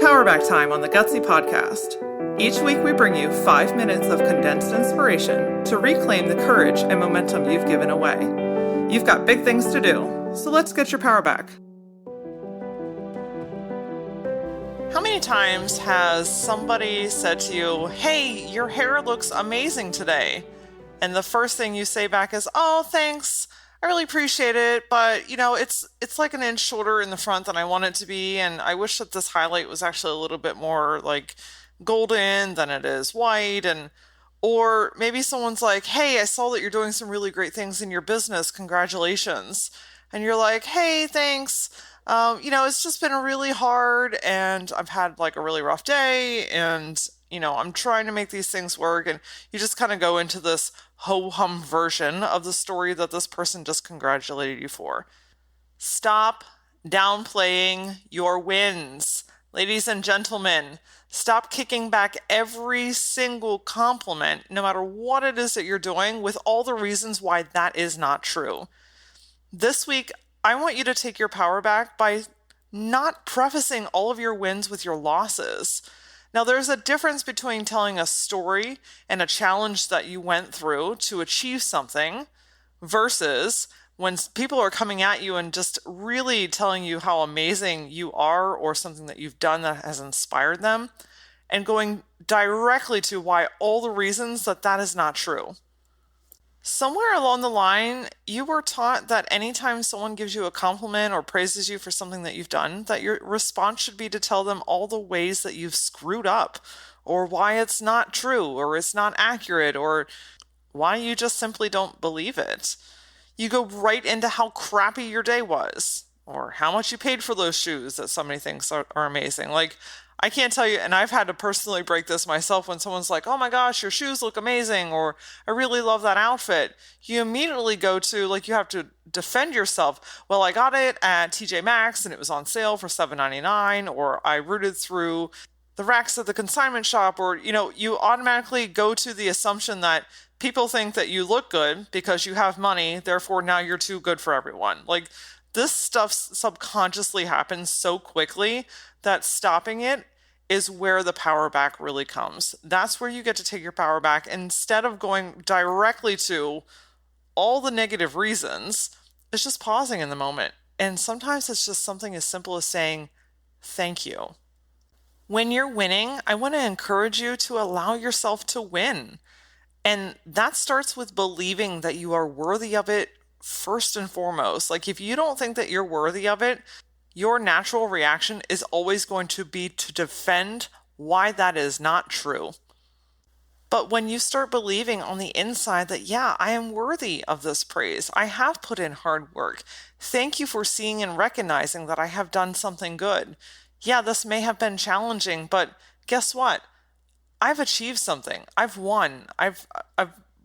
Powerback time on the Gutsy podcast. Each week we bring you 5 minutes of condensed inspiration to reclaim the courage and momentum you've given away. You've got big things to do, so let's get your power back. How many times has somebody said to you, "Hey, your hair looks amazing today," and the first thing you say back is, "Oh, thanks. I really appreciate it, but it's like an inch shorter in the front than I want it to be, and I wish that this highlight was actually a little bit more like golden than it is white." Or maybe someone's like, "Hey, I saw that you're doing some really great things in your business. Congratulations." And you're like, "Hey, thanks. It's just been really hard, and I've had like a really rough day, and I'm trying to make these things work." And you just kind of go into this ho-hum version of the story that this person just congratulated you for. Stop downplaying your wins. Ladies and gentlemen, stop kicking back every single compliment, no matter what it is that you're doing, with all the reasons why that is not true. This week, I want you to take your power back by not prefacing all of your wins with your losses. Now, there's a difference between telling a story and a challenge that you went through to achieve something versus when people are coming at you and just really telling you how amazing you are or something that you've done that has inspired them, and going directly to why all the reasons that that is not true. Somewhere along the line, you were taught that anytime someone gives you a compliment or praises you for something that you've done, that your response should be to tell them all the ways that you've screwed up, or why it's not true, or it's not accurate, or why you just simply don't believe it. You go right into how crappy your day was, or how much you paid for those shoes that somebody thinks are amazing. Like, I can't tell you, and I've had to personally break this myself, when someone's like, "Oh my gosh, your shoes look amazing," or "I really love that outfit." You immediately go to, like, you have to defend yourself. "Well, I got it at TJ Maxx and it was on sale for $7.99, or I rooted through the racks at the consignment shop," or, you automatically go to the assumption that people think that you look good because you have money, therefore now you're too good for everyone. Like, this stuff subconsciously happens so quickly that stopping it is where the power back really comes. That's where you get to take your power back. Instead of going directly to all the negative reasons, it's just pausing in the moment. And sometimes it's just something as simple as saying, "Thank you." When you're winning, I want to encourage you to allow yourself to win. And that starts with believing that you are worthy of it first and foremost. Like, if you don't think that you're worthy of it, your natural reaction is always going to be to defend why that is not true. But when you start believing on the inside that, yeah, I am worthy of this praise, I have put in hard work, thank you for seeing and recognizing that I have done something good. Yeah, this may have been challenging, but guess what? I've achieved something. I've won. I've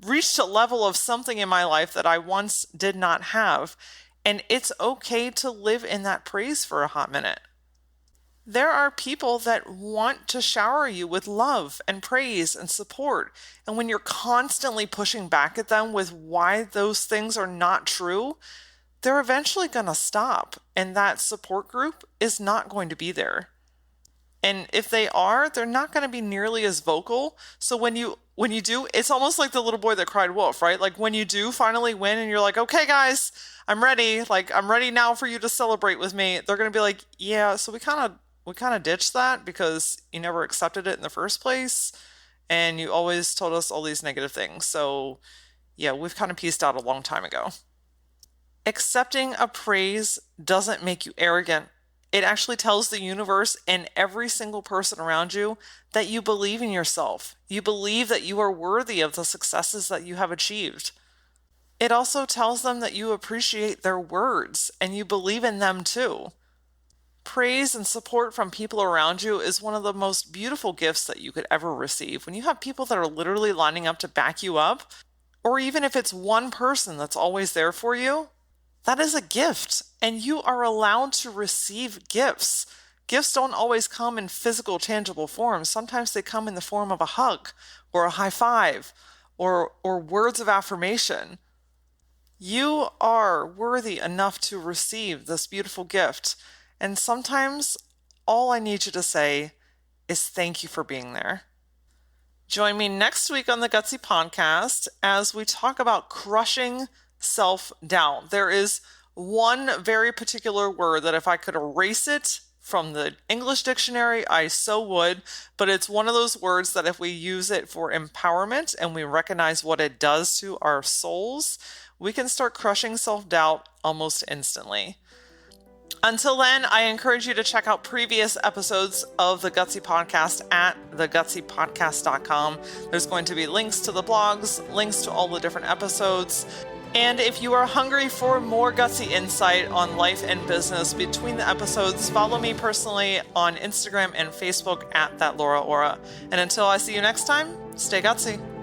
reached a level of something in my life that I once did not have. And it's okay to live in that praise for a hot minute. There are people that want to shower you with love and praise and support. And when you're constantly pushing back at them with why those things are not true, they're eventually going to stop. And that support group is not going to be there. And if they are, they're not going to be nearly as vocal. So when you do, it's almost like the little boy that cried wolf, right? Like, when you do finally win and you're like, "Okay, guys, I'm ready. Like, I'm ready now for you to celebrate with me." They're going to be like, "Yeah, so we kind of ditched that because you never accepted it in the first place. And you always told us all these negative things. So yeah, we've kind of pieced out a long time ago." Accepting a praise doesn't make you arrogant. It actually tells the universe and every single person around you that you believe in yourself. You believe that you are worthy of the successes that you have achieved. It also tells them that you appreciate their words and you believe in them too. Praise and support from people around you is one of the most beautiful gifts that you could ever receive. When you have people that are literally lining up to back you up, or even if it's one person that's always there for you, that is a gift, and you are allowed to receive gifts. Gifts don't always come in physical, tangible forms. Sometimes they come in the form of a hug or a high five or words of affirmation. You are worthy enough to receive this beautiful gift. And sometimes all I need you to say is thank you for being there. Join me next week on the Gutsy Podcast as we talk about crushing self-doubt. There is one very particular word that if I could erase it from the English dictionary, I so would, but it's one of those words that if we use it for empowerment and we recognize what it does to our souls, we can start crushing self-doubt almost instantly. Until then, I encourage you to check out previous episodes of the Gutsy Podcast at thegutsypodcast.com. There's going to be links to the blogs, links to all the different episodes. And if you are hungry for more gutsy insight on life and business between the episodes, follow me personally on Instagram and Facebook at thatlauraora. And until I see you next time, stay gutsy.